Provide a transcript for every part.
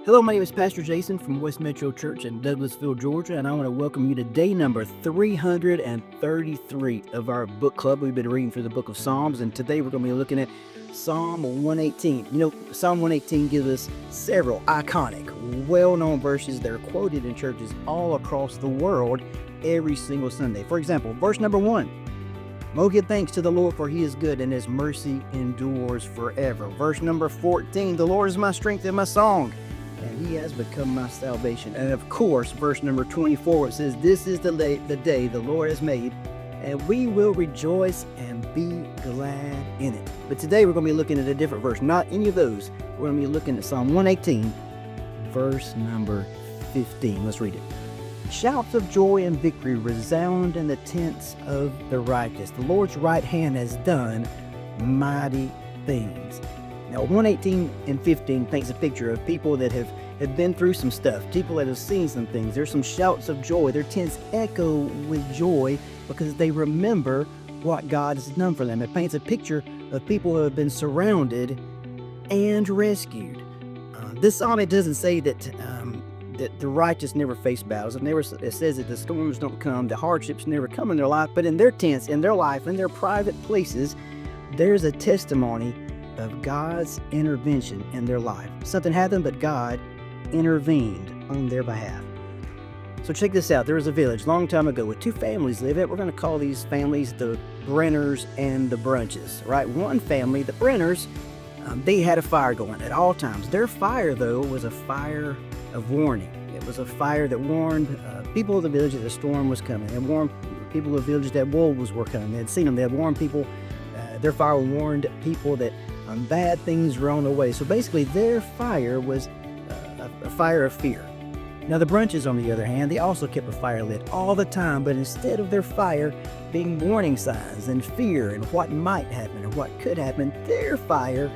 Hello, my name is Pastor Jason from West Metro Church in Douglasville, Georgia, and I want to welcome you to day number 333 of our book club. We've been reading through the book of Psalms, and today we're going to be looking at Psalm 118. You know, Psalm 118 gives us several iconic, well-known verses that are quoted in churches all across the world every single Sunday. For example, verse number 1. Oh, give thanks to the Lord, for he is good, and his mercy endures forever. Verse number 14. The Lord is my strength and my song, and he has become my salvation. And of course, verse number 24, it says, this is the day the Lord has made, and we will rejoice and be glad in it. But today we're going to be looking at a different verse, not any of those. We're going to be looking at Psalm 118, verse number 15. Let's read it. Shouts of joy and victory resound in the tents of the righteous. The Lord's right hand has done mighty things. Now, 118 and 15 paints a picture of people that have been through some stuff, people that have seen some things. There's some shouts of joy. Their tents echo with joy because they remember what God has done for them. It paints a picture of people who have been surrounded and rescued. This psalm, it doesn't say that the righteous never face battles. It says that the storms don't come, the hardships never come in their life, but in their tents, in their life, in their private places, there's a testimony of God's intervention in their life. Something happened, but God intervened on their behalf. So check this out. There was a village a long time ago with two families live in. We're going to call these families the Brenners and the Brunches, right? One family, the Brenners, they had a fire going at all times. Their fire, though, was a fire of warning. It was a fire that warned people of the village that a storm was coming. It warned people of the village that wolves were coming. They had seen them. They had warned people. Their fire warned people that bad things were on the way. So basically, their fire was a fire of fear. Now, the Brunches, on the other hand, they also kept a fire lit all the time, but instead of their fire being warning signs and fear and what might happen or what could happen, their fire,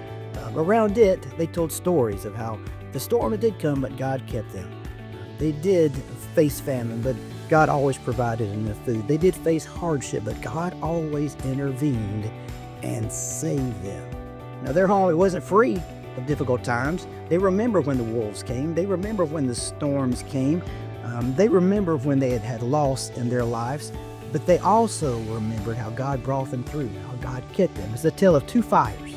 around it, they told stories of how the storm did come, but God kept them. They did face famine, but God always provided enough food. They did face hardship, but God always intervened and saved them. Now, their home, it wasn't free of difficult times. They remember when the wolves came. They remember when the storms came. They remember when they had loss in their lives, but they also remembered how God brought them through, how God kept them. It's a tale of two fires.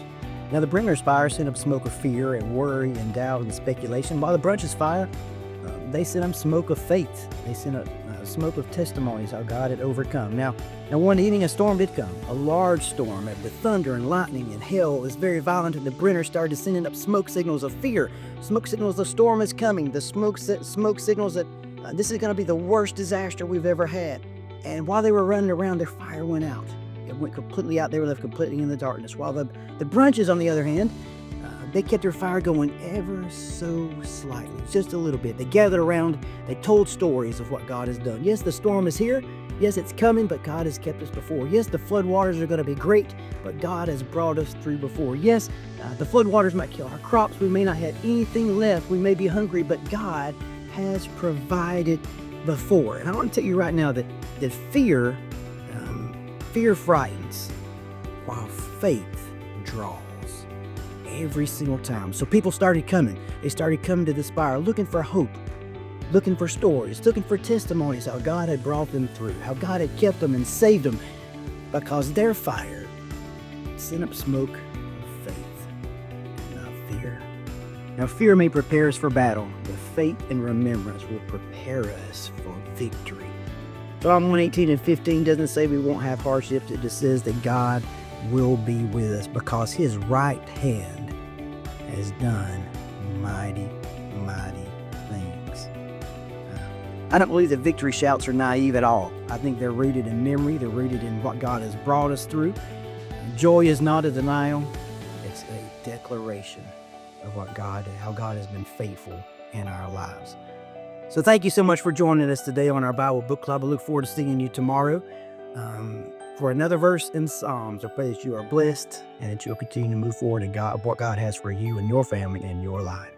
Now, the Brenner's fire sent up smoke of fear and worry and doubt and speculation, while the Brunch's fire, they sent up smoke of faith. They sent up smoke of testimonies how God had overcome. Now one evening a storm did come, a large storm with thunder and lightning and hail. It was very violent, and the Brenner started sending up smoke signals of fear, smoke signals the storm is coming, the smoke signals that this is going to be the worst disaster we've ever had. And while they were running around, their fire went out. It went completely out. They were left completely in the darkness. While the Brunches, on the other hand, they kept their fire going ever so slightly, just a little bit. They gathered around. They told stories of what God has done. Yes, the storm is here. Yes, it's coming, but God has kept us before. Yes, the floodwaters are going to be great, but God has brought us through before. Yes, the floodwaters might kill our crops. We may not have anything left. We may be hungry, but God has provided before. And I want to tell you right now that fear frightens, while faith draws every single time. So people started coming. They started coming to this fire looking for hope, looking for stories, looking for testimonies how God had brought them through, how God had kept them and saved them, because their fire sent up smoke of faith, not fear. Now, fear may prepare us for battle, but faith and remembrance will prepare us for victory. Psalm 118 and 15 doesn't say we won't have hardships. It just says that God will be with us because his right hand has done mighty, mighty things. I don't believe that victory shouts are naive at all. I think they're rooted in memory. They're rooted in what God has brought us through. Joy is not a denial. It's a declaration of how God has been faithful in our lives. So thank you so much for joining us today on our Bible Book Club. I look forward to seeing you tomorrow for another verse in Psalms. I pray that you are blessed and that you'll continue to move forward in what God has for you and your family and your life.